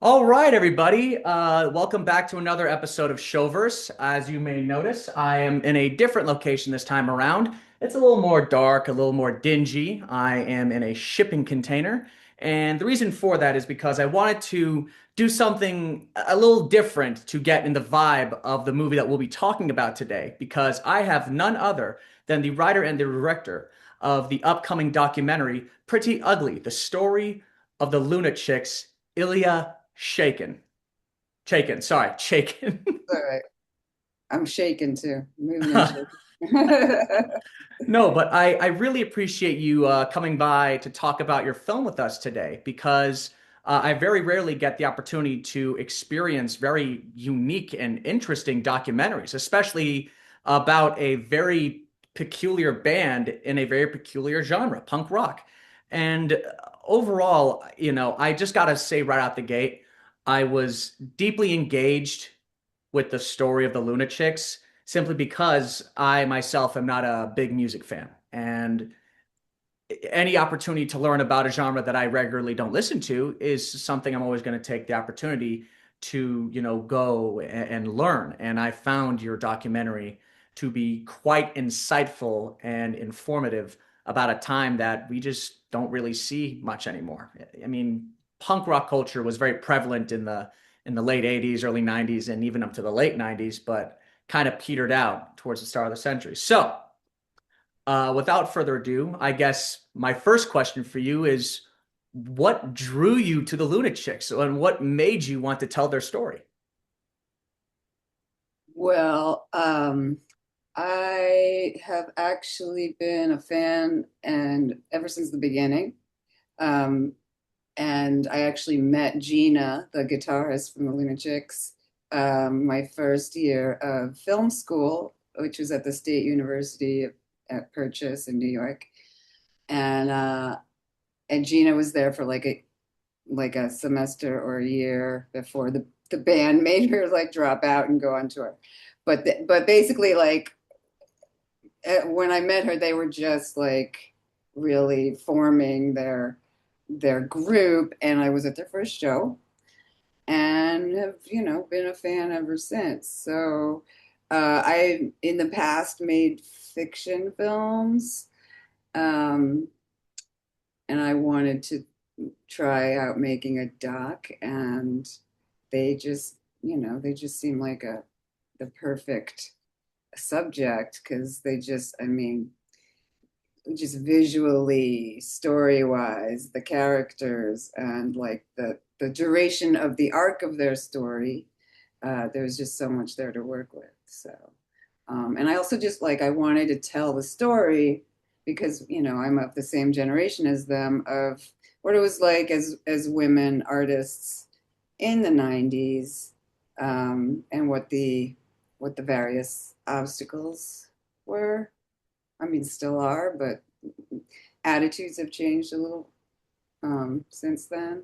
All right, everybody. Welcome back to another episode of Showverse. As you may notice, I am in a different location this time around. It's a little more dark, a little more dingy. I am in a shipping container. And the reason for that is because I wanted to do something a little different to get in the vibe of the movie that we'll be talking about today, because I have none other than the writer and the director of the upcoming documentary, Pretty Ugly, the story of the Lunachicks, Ilya Chaiken. All right. I'm shaking too. Moving and shaking. No, but I really appreciate you coming by to talk about your film with us today because I very rarely get the opportunity to experience very unique and interesting documentaries, especially about a very peculiar band in a very peculiar genre, punk rock. And overall, I just gotta say right out the gate, I was deeply engaged with the story of the Lunachicks simply because I myself am not a big music fan. And any opportunity to learn about a genre that I regularly don't listen to is something I'm always going to take the opportunity to, go and learn. And I found your documentary to be quite insightful and informative about a time that we just don't really see much anymore. I mean, punk rock culture was very prevalent in the late 80s, early 90s, and even up to the late 90s, but kind of petered out towards the start of the century. So, without further ado, I guess my first question for you is what drew you to the Lunachicks and what made you want to tell their story? Well, I have actually been a fan and ever since the beginning. Um, and I actually met Gina, the guitarist from the Lunachicks, my first year of film school, which was at the State University at Purchase in New York. And and Gina was there for like a semester or a year before the band made her like drop out and go on tour. But basically like when I met her, they were just like really forming their group, and I was at their first show and have been a fan ever since. So I in the past made fiction films, um, and I wanted to try out making a doc, and they just seem like the perfect subject because I mean, just visually, story wise, the characters and like the duration of the arc of their story, there's just so much there to work with. So and I also just like I wanted to tell the story because I'm of the same generation as them of what it was like as women artists in the 90s, and what the various obstacles were. I mean, still are, but attitudes have changed a little since then,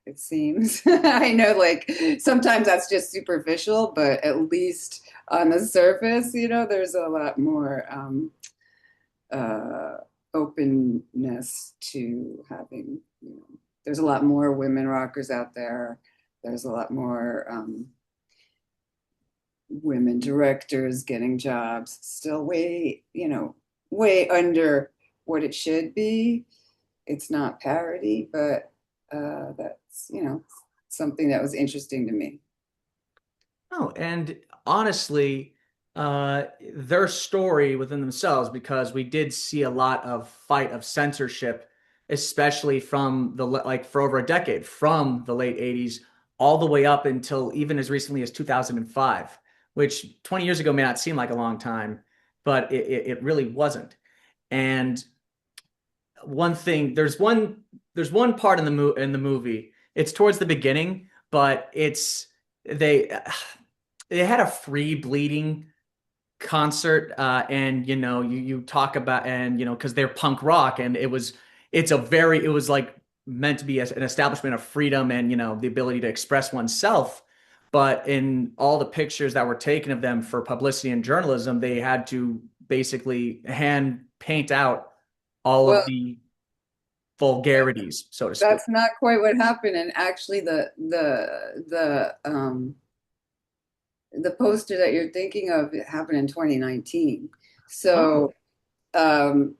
it seems. I know, like, sometimes that's just superficial, but at least on the surface, there's a lot more uh, openness to having, there's a lot more women rockers out there. There's a lot more women directors getting jobs, still way under what it should be. It's not parity, but that's, something that was interesting to me. Oh, and honestly, their story within themselves, because we did see a lot of fight of censorship, especially from like for over a decade, from the late 80s all the way up until even as recently as 2005, which 20 years ago may not seem like a long time, but it really wasn't. And one thing, there's one part in the movie. It's towards the beginning, but they they had a free bleeding concert, and you talk about, and because they're punk rock, and it was like meant to be an establishment of freedom and the ability to express oneself. But in all the pictures that were taken of them for publicity and journalism, they had to basically hand paint out all Well, of the vulgarities, so to speak. That's not quite what happened. And actually, the poster that you're thinking of happened in 2019. Oh, So um,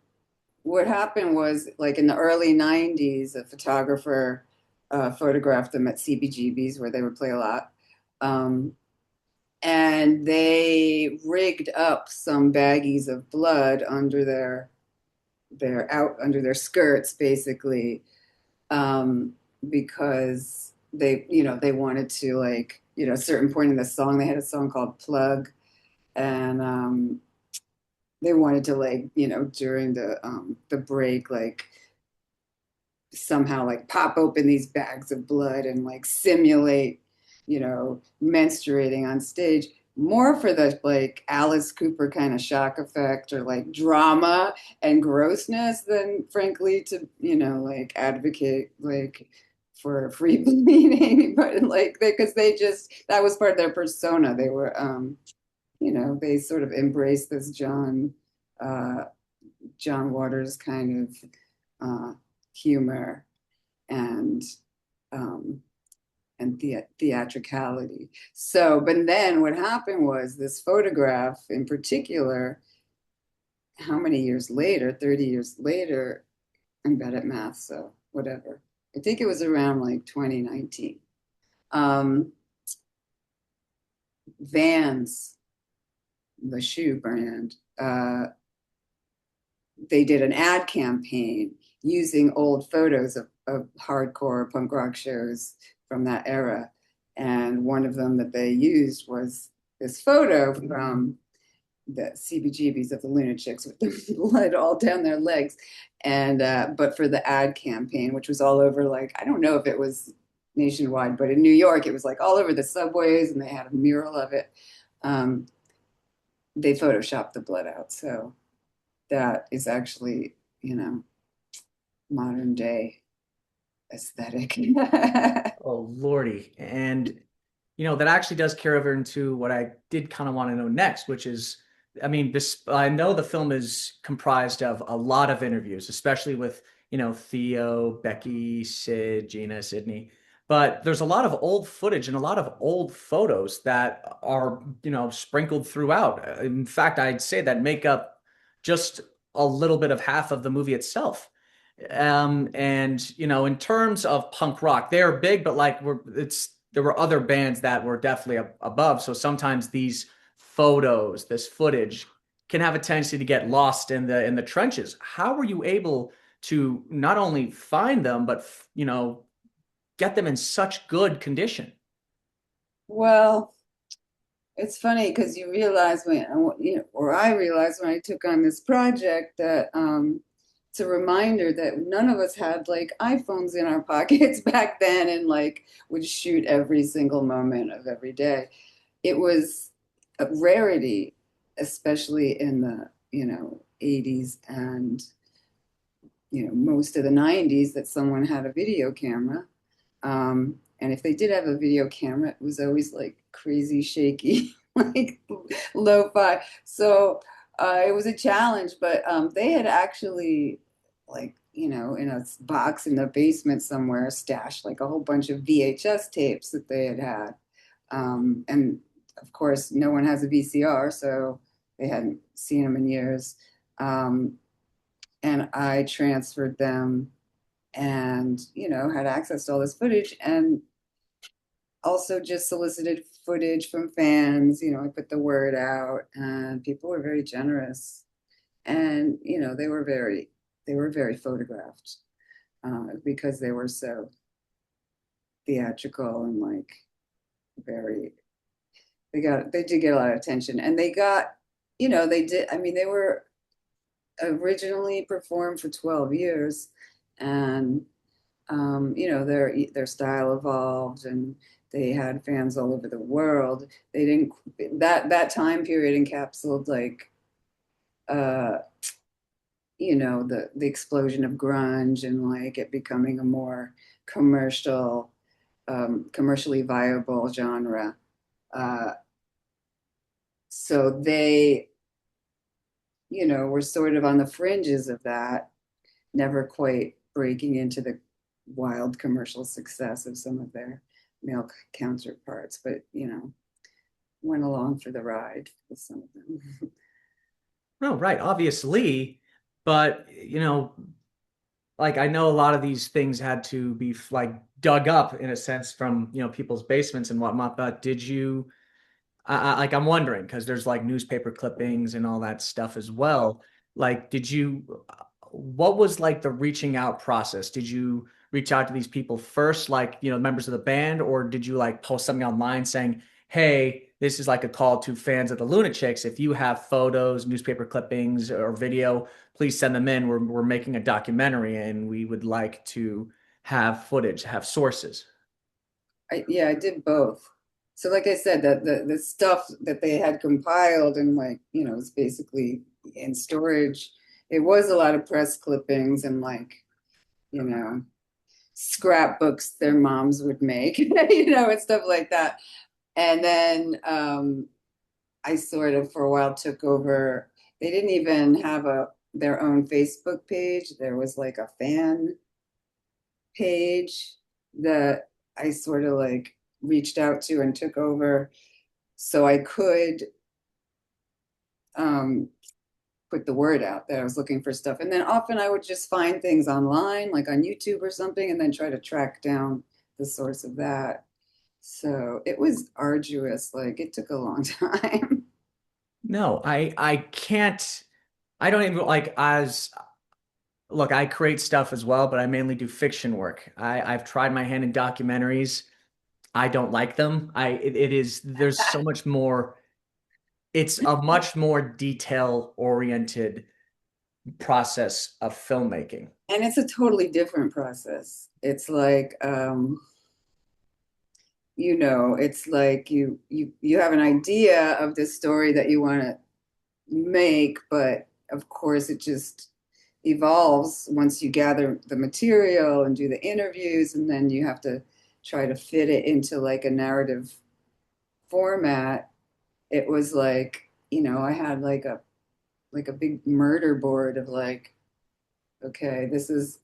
what happened was, like in the early 90s, a photographer photographed them at CBGBs where they would play a lot. Um, and they rigged up some baggies of blood under their skirts, basically, um, because they wanted to, like, a certain point in the song, they had a song called Plug, and they wanted to, like, during the break, like somehow like pop open these bags of blood and like simulate, menstruating on stage, more for the like Alice Cooper kind of shock effect or like drama and grossness than frankly to, like advocate like for free bleeding. But like because they just, that was part of their persona. They were they sort of embraced this uh John Waters kind of humor and um, theatricality. So, but then what happened was this photograph in particular, how many years later, 30 years later, I'm bad at math, so whatever. I think it was around like 2019. Um, Vans, the shoe brand, they did an ad campaign using old photos of hardcore punk rock shows from that era. And one of them that they used was this photo from the CBGBs of the Lunachicks with the blood all down their legs. And but for the ad campaign, which was all over, like, I don't know if it was nationwide, but in New York, it was like all over the subways and they had a mural of it. Um, they photoshopped the blood out. So that is actually, modern day aesthetic. oh Lordy. And that actually does carry over into what I did kind of want to know next, which is, I mean, this, I know the film is comprised of a lot of interviews, especially with, Theo, Becky, Sid, Gina, Sydney. But there's a lot of old footage and a lot of old photos that are, sprinkled throughout. In fact, I'd say that make up just a little bit of half of the movie itself. And in terms of punk rock, they're big, but like there were other bands that were definitely above. So sometimes these photos, this footage, can have a tendency to get lost in the trenches. How were you able to not only find them, but get them in such good condition? Well, it's funny because you realize when, or I realized when I took on this project that it's a reminder that none of us had like iPhones in our pockets back then and like would shoot every single moment of every day. It was a rarity, especially in the, 80s and, most of the 90s, that someone had a video camera. And if they did have a video camera, it was always like crazy shaky, like lo-fi. So it was a challenge, but they had actually, like, in a box in the basement somewhere, stashed like a whole bunch of VHS tapes that they had had. And of course, no one has a VCR, so they hadn't seen them in years. Um, and I transferred them and, had access to all this footage and also just solicited footage from fans. I put the word out and people were very generous. And, they were very photographed because they were so theatrical and like very, they did get a lot of attention and they got, they did, I mean, they were originally performed for 12 years and their style evolved and they had fans all over the world. They didn't, that time period encapsulated like uh the explosion of grunge and like it becoming a more commercially viable genre. Uh, so they, were sort of on the fringes of that, never quite breaking into the wild commercial success of some of their male counterparts, but went along for the ride with some of them. No, right, obviously, but like I know a lot of these things had to be like dug up in a sense from people's basements and whatnot. But did you like I'm wondering because there's like newspaper clippings and all that stuff as well. Like, did you? What was like the reaching out process? Did you reach out to these people first, like members of the band, or did you like post something online saying, "Hey, this is like a call to fans of the Lunachicks. If you have photos, newspaper clippings, or video, please send them in. We're making a documentary, and we would like to have footage, have sources." Yeah, I did both. So like I said, that the stuff that they had compiled and like, was basically in storage. It was a lot of press clippings and like, you know, scrapbooks their moms would make, and stuff like that. And then I sort of for a while took over. They didn't even have their own Facebook page. There was like a fan page that I sort of like reached out to and took over so I could um, put the word out that I was looking for stuff. And then often I would just find things online, like on YouTube or something, and then try to track down the source of that. So it was arduous. Like it took a long time. No, I can't. I don't even like as look, I create stuff as well, but I mainly do fiction work. I've tried my hand in documentaries. I don't like them. It is there's so much more. It's a much more detail oriented process of filmmaking. And it's a totally different process. It's like it's like you have an idea of this story that you want to make, but of course it just evolves once you gather the material and do the interviews, and then you have to try to fit it into like a narrative format. It was like, I had like a big murder board of like, okay, this is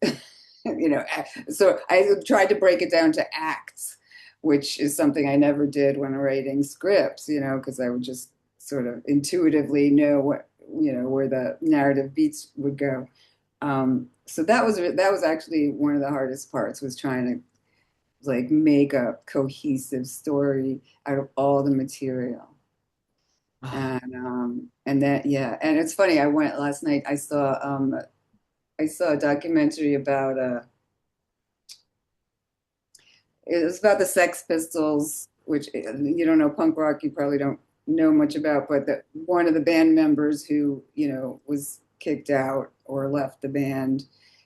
so I tried to break it down to acts, which is something I never did when writing scripts, because I would just sort of intuitively know where the narrative beats would go. So that was actually one of the hardest parts, was trying to like make a cohesive story out of all the material. Oh, And that, yeah, and it's funny. I went last night. I saw a documentary about it was about the Sex Pistols, which you don't know punk rock, you probably don't know much about, but that one of the band members who, was kicked out or left the band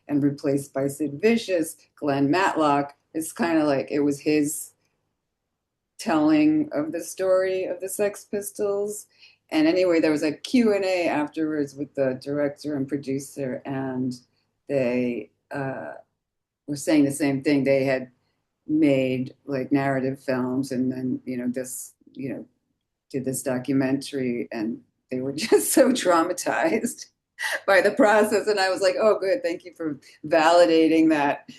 and replaced by Sid Vicious, Glenn Matlock, it's kind of like it was his telling of the story of the Sex Pistols. And anyway, there was a Q&A afterwards with the director and producer, and they were saying the same thing. They had made like narrative films, and then did this documentary, and they were just so traumatized by the process. And I was like, oh good, thank you for validating that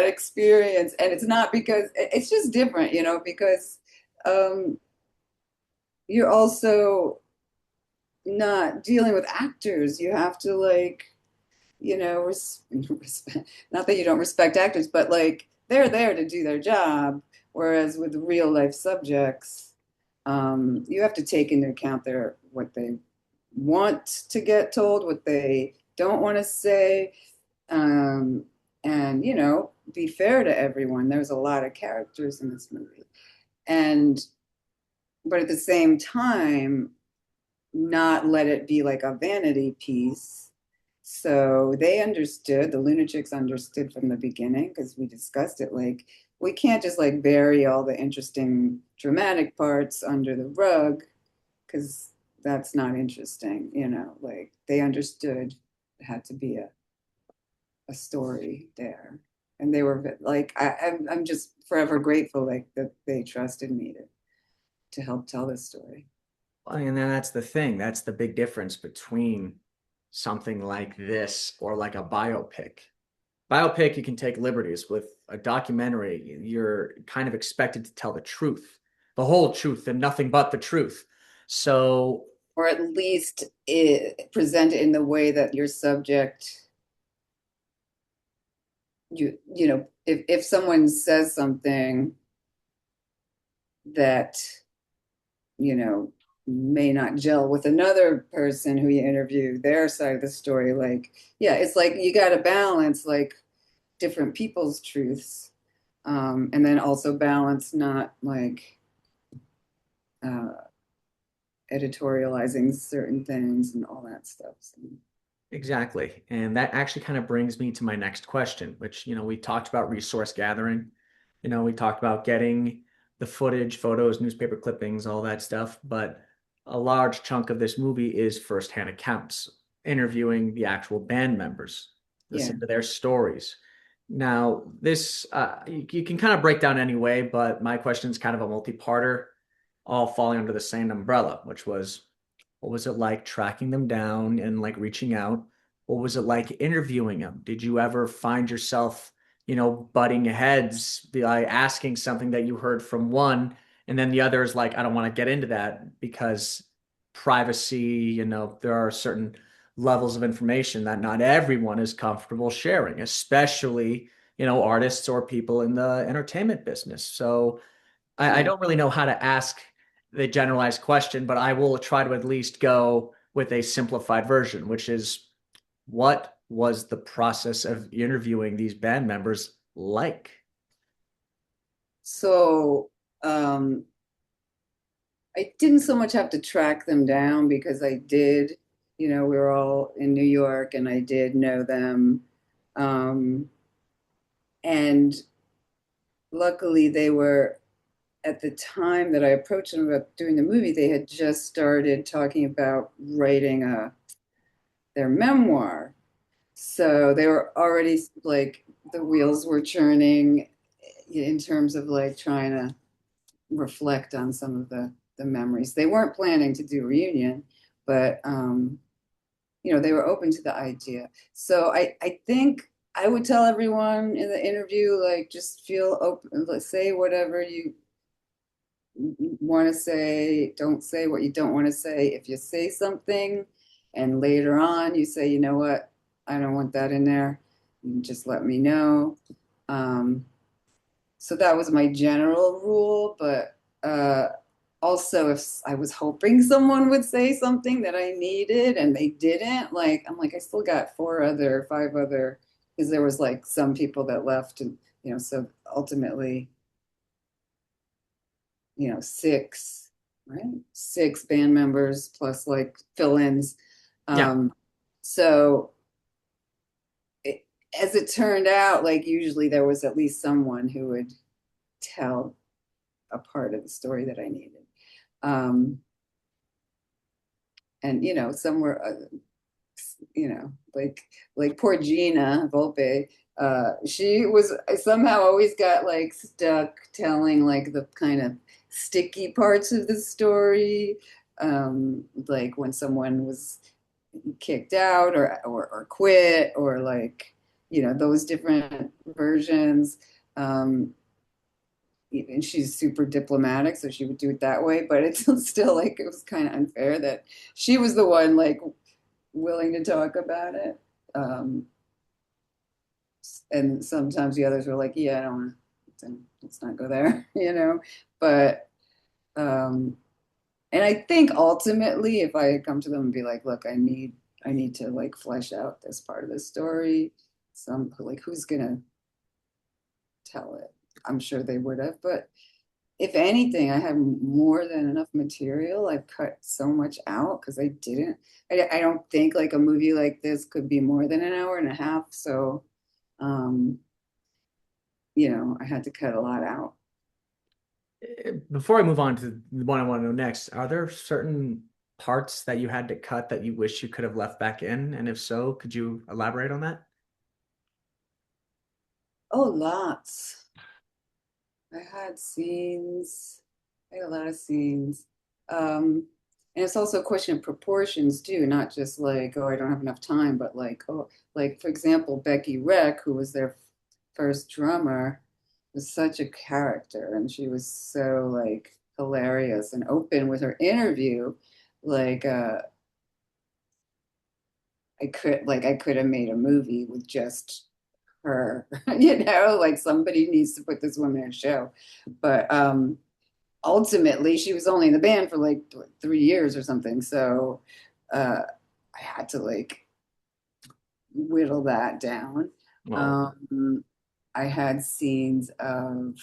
experience. And it's not because it's just different, because um, you're also not dealing with actors. You have to like respect, not that you don't respect actors, but like they're there to do their job. Whereas with real life subjects, you have to take into account what they want to get told, what they don't want to say, um, and be fair to everyone. There's a lot of characters in this movie, and but at the same time, not let it be like a vanity piece. So they understood, the Lunachicks understood from the beginning, because we discussed it, like we can't just like bury all the interesting dramatic parts under the rug, because that's not interesting, like they understood it had to be a story there. And they were like, I'm just forever grateful like that they trusted me to help tell this story. and then that's the thing. That's the big difference between something like this or like a biopic. biopic, you can take liberties. With a documentary, you're kind of expected to tell the truth, the whole truth, and nothing but the truth. So, Or at least present it in the way that your subject, if someone says something that, you know, may not gel with another person who you interview, their side of the story, like, yeah, it's like you got to balance like different people's truths, and then also balance not like uh, editorializing certain things and all that stuff. So, exactly. And that actually kind of brings me to my next question, which, we talked about resource gathering. We talked about getting the footage, photos, newspaper clippings, all that stuff. But a large chunk of this movie is firsthand accounts, interviewing the actual band members, yeah. listen to their stories. Now, this you can kind of break down anyway, but my question is kind of a multi-parter, all falling under the same umbrella, which was what was it like tracking them down and like reaching out? What was it like interviewing them? Did you ever find yourself, butting heads, be like asking something that you heard from one, and then the other is like, I don't want to get into that because privacy, there are certain levels of information that not everyone is comfortable sharing, especially, artists or people in the entertainment business. So I Yeah. don't really know how to ask the generalized question, but I will try to at least go with a simplified version, which is what was the process of interviewing these band members like? So I didn't so much have to track them down because I did, we were all in New York and I did know them. Um, and luckily, they were, at the time that I approached them about doing the movie, they had just started talking about writing their memoir. So they were already like the wheels were churning in terms of like trying to reflect on some of the memories. They weren't planning to do a reunion, but they were open to the idea. So I think I would tell everyone in the interview, like, just feel open, let's say whatever you want to say, don't say what you don't want to say. If you say something and later on you say, you know what, I don't want that in there, you just let me know. Um, so that was my general rule, but also if I was hoping someone would say something that I needed and they didn't, like I'm like I still got five other, because there was like some people that left, and so ultimately, six, right? Six band members plus like fill-ins. Yeah. Um, so it, as it turned out, like usually there was at least someone who would tell a part of the story that I needed. Um, and some were, like poor Gina Volpe. She was somehow always got like stuck telling like the kind of sticky parts of the story, like when someone was kicked out or quit, or like those different versions. Um, and she's super diplomatic, so she would do it that way. But it's still like it was kind of unfair that she was the one like willing to talk about it. Um, and sometimes the others were like, "Yeah, I don't want to. Let's not go there," But and I think ultimately, if I had come to them and be like, "Look, I need to like flesh out this part of the story," some like who's gonna tell it? I'm sure they would have, but if anything, I have more than enough material. I've cut so much out because I didn't. I don't think like a movie like this could be more than an hour and a half. So, um, I had to cut a lot out. Before I move on to the one I want to know next, are there certain parts that you had to cut that you wish you could have left back in? And if so, could you elaborate on that? Oh, lots. I had scenes. I had a lot of scenes. Um, And it's also a question of proportions too, not just like, oh, I don't have enough time, but like, oh, like for example, Becky Reck, who was their first drummer, was such a character, and she was so like hilarious and open with her interview. Like, I could have made a movie with just her, like somebody needs to put this woman in a show. But ultimately, she was only in the band for like 3 years or something. So I had to like whittle that down. Well, I had scenes of,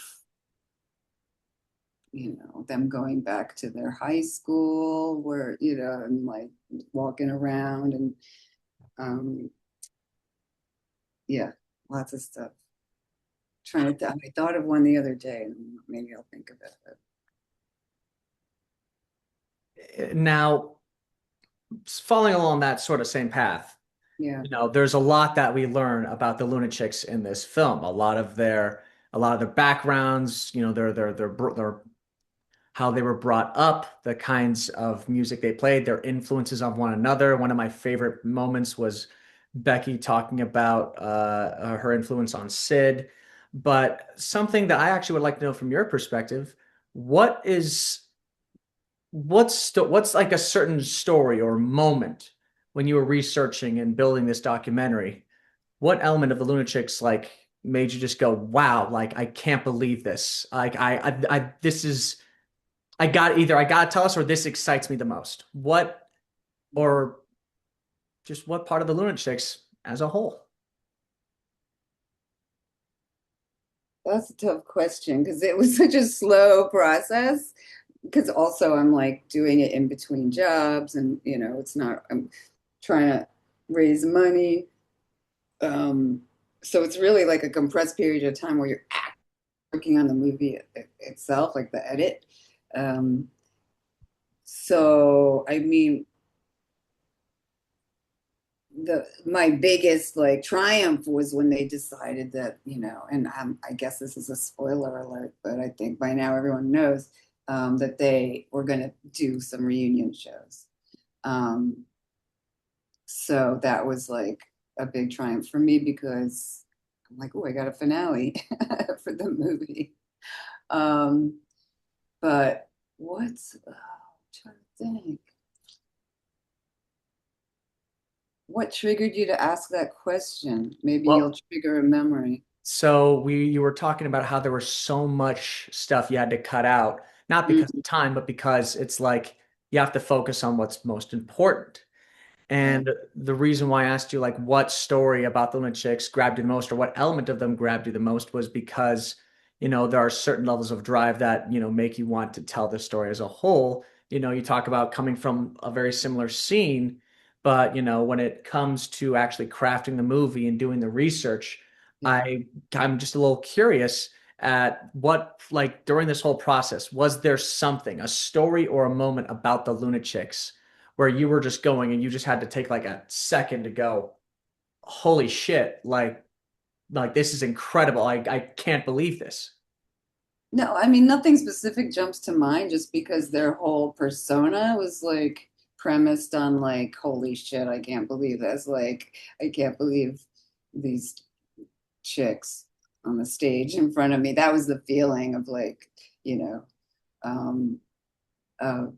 them going back to their high school where, and like walking around and um, yeah, lots of stuff. I thought of one the other day, and maybe I'll think of it. But now following along that sort of same path, yeah, there's a lot that we learn about the Lunachicks in this film. A lot of their backgrounds, their how they were brought up, the kinds of music they played, their influences on one another. One of my favorite moments was Becky talking about her influence on Sid. But something that I actually would like to know from your perspective, what is what's like a certain story or moment when you were researching and building this documentary? What element of the Lunachicks like made you just go, wow, like I can't believe this. Like this is I got to tell us or this excites me the most. What or just what part of the Lunachicks as a whole? that's a tough question because it was such a slow process. Because also I'm like doing it in between jobs, and it's not. I'm trying to raise money. Um, so it's really like a compressed period of time where you're working on the movie itself, like the edit. Um, so I mean, the my biggest like triumph was when they decided that, and I guess this is a spoiler alert, but I think by now everyone knows that they were going to do some reunion shows. Um, so that was like a big triumph for me because I'm like, oh, I got a finale for the movie. Um, but I'm trying to think. What triggered you to ask that question? Maybe you'll Well, trigger a memory. so we you were talking about how there was so much stuff you had to cut out, not because Mm, of time, but because it's like you have to focus on what's most important. yeah, And the reason why I asked you like what story about the Lunachicks grabbed you the most or what element of them grabbed you the most was because, there are certain levels of drive that, make you want to tell the story as a whole. You talk about coming from a very similar scene, but when it comes to actually crafting the movie and doing the research, yeah. I'm just a little curious at what like during this whole process, was there something, a story or a moment about the Lunachicks where you were just going and you just had to take like a second to go, holy shit, like this is incredible. I can't believe this. No, I mean, nothing specific jumps to mind just because their whole persona was like premised on like, holy shit, I can't believe this. Like, I can't believe these chicks on the stage in front of me. That was the feeling of like, you know, um, of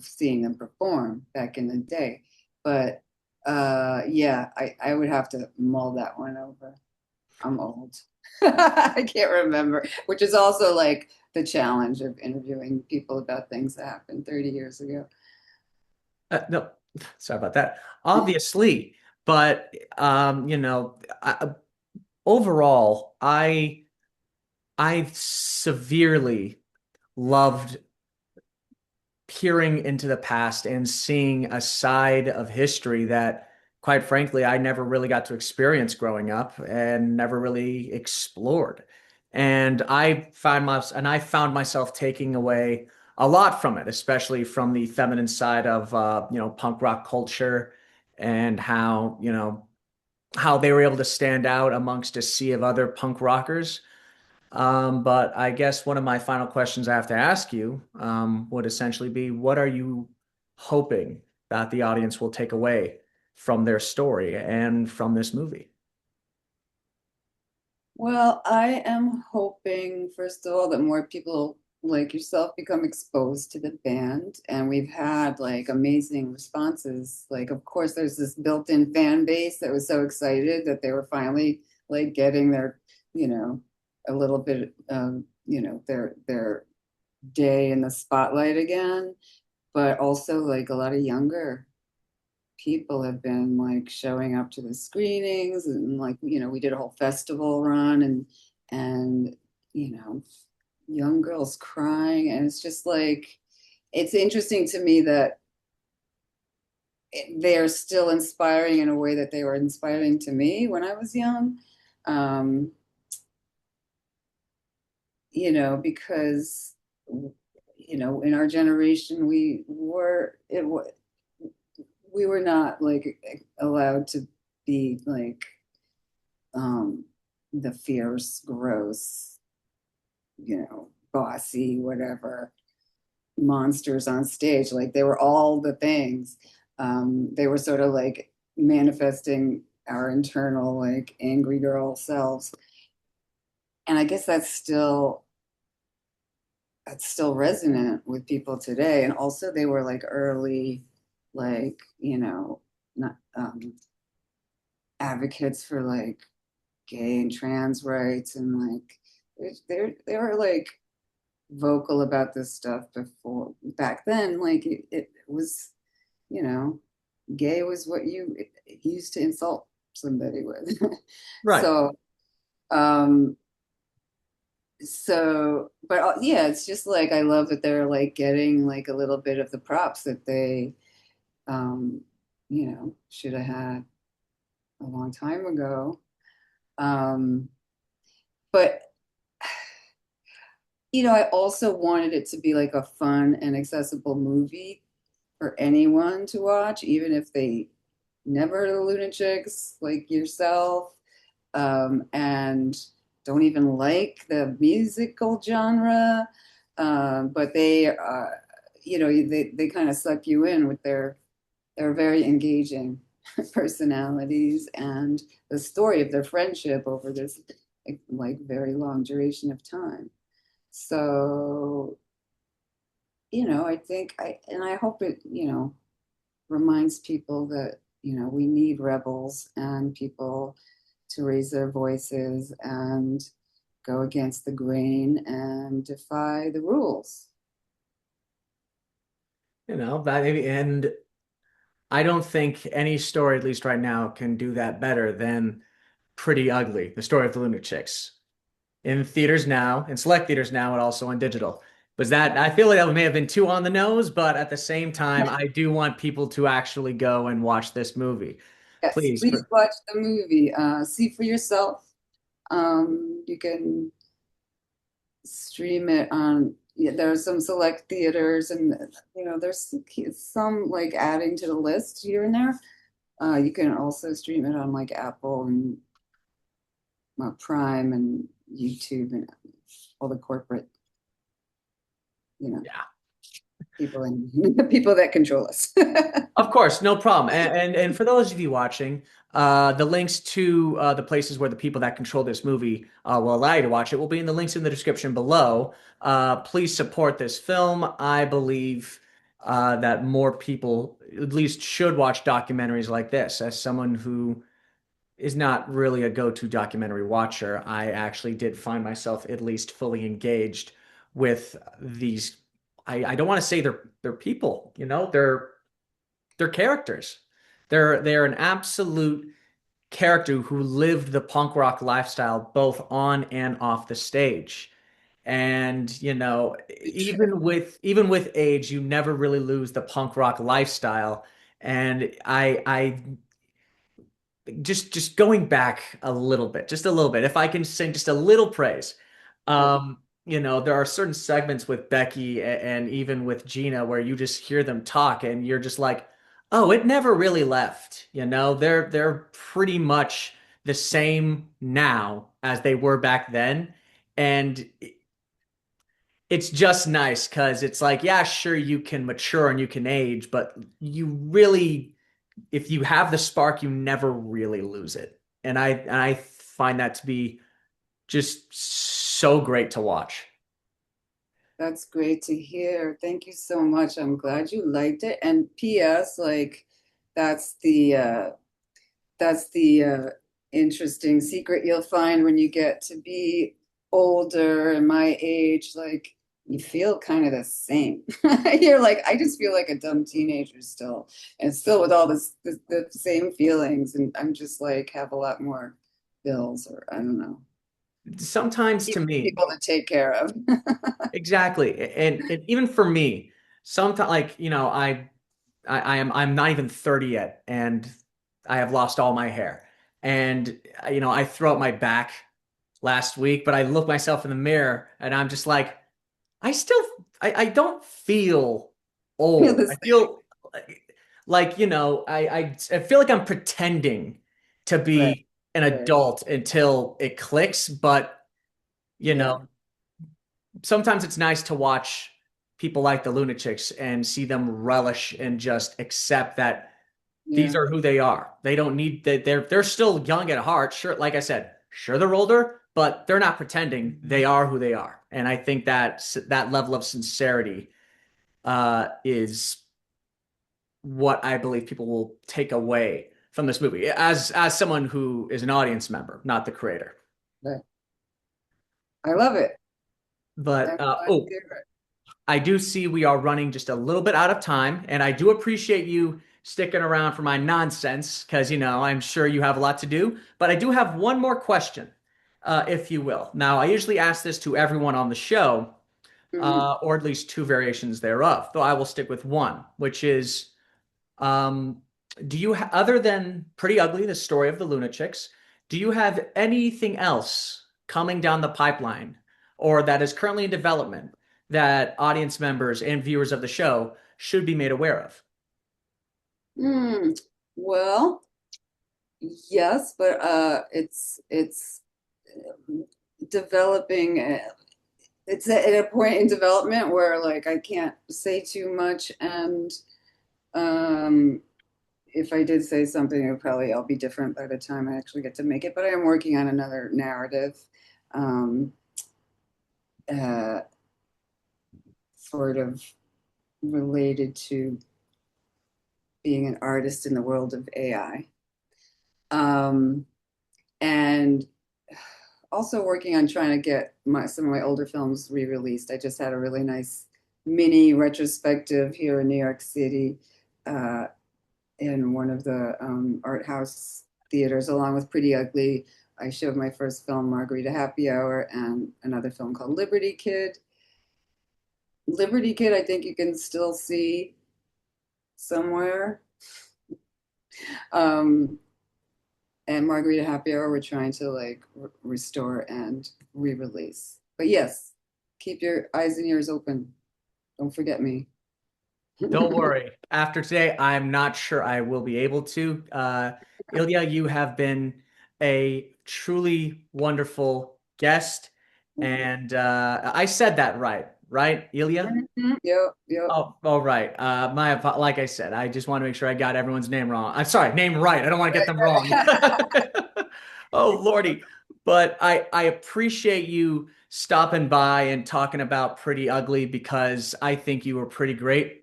seeing them perform back in the day. But yeah, I would have to mull that one over. I'm old. I can't remember, which is also like the challenge of interviewing people about things that happened 30 years ago. No, sorry about that. Obviously, but overall, I severely loved peering into the past and seeing a side of history that, quite frankly, I never really got to experience growing up and never really explored. And I found myself taking away a lot from it, especially from the feminine side of punk rock culture and how they were able to stand out amongst a sea of other punk rockers. But I guess one of my final questions I have to ask you would essentially be, what are you hoping that the audience will take away from their story and from this movie? Well, I am hoping, first of all, that more people like yourself become exposed to the band. And we've had like amazing responses. Like, of course, there's this built-in fan base that was so excited that they were finally like getting their, you know, a little bit, their day in the spotlight again. But also like a lot of younger people have been like showing up to the screenings, and like we did a whole festival run, and you know young girls crying, and it's just like it's interesting to me that they're still inspiring in a way that they were inspiring to me when I was young. um because in our generation we were not like allowed to be like um, the fierce, gross, bossy, whatever monsters on stage. Like they were all the things. They were sort of like manifesting our internal like angry girl selves. And I guess that's still resonant with people today. And also they were like early, like, not advocates for like gay and trans rights, and like they were like vocal about this stuff before. Back then, like it was, you know gay was what you used to insult somebody with. Right. so um but yeah, it's just like I love that they're like getting like a little bit of the props that they should have had a long time ago. um but I also wanted it to be like a fun and accessible movie for anyone to watch, even if they never heard of the Lunachicks, like yourself, and don't even like the musical genre. But they kind of suck you in with their very engaging personalities and the story of their friendship over this like very long duration of time. So, I think I hope it, reminds people that, we need rebels and people to raise their voices and go against the grain and defy the rules. And I don't think any story, at least right now, can do that better than Pretty Ugly, the story of the Lunachicks. In theaters now, in select theaters now, and also on digital. Was that, I feel like that may have been too on the nose, but at the same time, I do want people to actually go and watch this movie. Yes, Please. please watch the movie. See for yourself. You can stream it on. Yeah, there are some select theaters, and there's some like adding to the list here and there. You can also stream it on like Apple and Prime and YouTube and all the corporate, you know, Yeah. people and the people that control us. Of course, no problem. And for those of you watching, the links to the places where the people that control this movie will allow you to watch it will be in the links in the description below. Please support this film. I believe that more people at least should watch documentaries like this. As someone who is not really a go-to documentary watcher, I actually did find myself at least fully engaged with these. I don't want to say they're people, they're characters. They're an absolute character who lived the punk rock lifestyle both on and off the stage. And even with age, you never really lose the punk rock lifestyle. And I just going back a little bit, just a little bit, if I can sing just a little praise. There are certain segments with Becky and even with Gina where you just hear them talk and you're just like, oh, it never really left. They're pretty much the same now as they were back then. And it's just nice because it's like, yeah, sure, you can mature and you can age, but you really, if you have the spark, you never really lose it. And I find that to be just so great to watch. That's great to hear. Thank you so much. I'm glad you liked it. And P.S. like that's the uh that's the interesting secret you'll find when you get to be older and my age, like you feel kind of the same. You're like, I just feel like a dumb teenager still, and still with all the same feelings, and I'm just like have a lot more bills, or I don't know, Sometimes to me, people to take care of. exactly. And even for me, sometimes like, I'm not even 30 yet and I have lost all my hair. And I threw out my back last week, but I look myself in the mirror and I'm just like, I still I don't feel Feel old. the I same. feel like, I feel like I'm pretending to Right, be an right. adult until it clicks, but you Yeah, know, sometimes it's nice to watch people like the Lunachicks and see them relish and just accept that these yeah. are who they are. They don't need that they're still young at heart. Sure, like I said, sure they're older, but they're not pretending. They are who they are. And I think that level of sincerity is what I believe people will take away from this movie as someone who is an audience member, not the creator. Right. I love it. I'm But glad to hear it. I do see we are running just a little bit out of time, and I do appreciate you sticking around for my nonsense because, I'm sure you have a lot to do. But I do have one more question, if you will. Now, I usually ask this to everyone on the show, Mhm. or at least two variations thereof, though I will stick with one, which is um, other than Pretty Ugly, the story of the Lunachicks, do you have anything else coming down the pipeline or that is currently in development that audience members and viewers of the show should be made aware of? Hmm. Well, yes, but it's developing. It's at a point in development where like I can't say too much, and um, if I did say something, it would probably all be different by the time I actually get to make it. But I am working on another narrative, um, uh, sort of related to being an artist in the world of AI. And also working on trying to get some of my older films re-released. I just had a really nice mini retrospective here in New York City, uh, in one of the art house theaters, along with Pretty Ugly. I showed my first film, Margarita Happy Hour, and another film called Liberty Kid. Liberty Kid, I think you can still see somewhere. Um, and Margarita Happy Hour, we're trying to like restore and re-release. But yes, keep your eyes and ears open. Don't forget me. Don't worry. After today, I'm not sure I will be able to. Ilya, you have been a truly wonderful guest. And I said that right, right, Ilya? Yep, yep. Oh, all right. Like I said, I just want to make sure I got everyone's name wrong. I'm sorry, name right. I don't want to get them wrong. Right. Oh, Lordy. But I appreciate you stopping by and talking about Pretty Ugly because I think you were pretty great.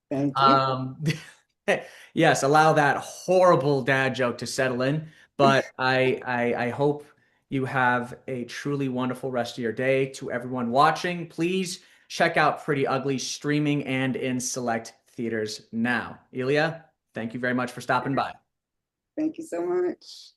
Thank you. Um, yes, allow that horrible dad joke to settle in. But I hope you have a truly wonderful rest of your day. To everyone watching, please check out Pretty Ugly streaming and in select theaters now. Ilya, thank you very much for stopping by. Thank you so much.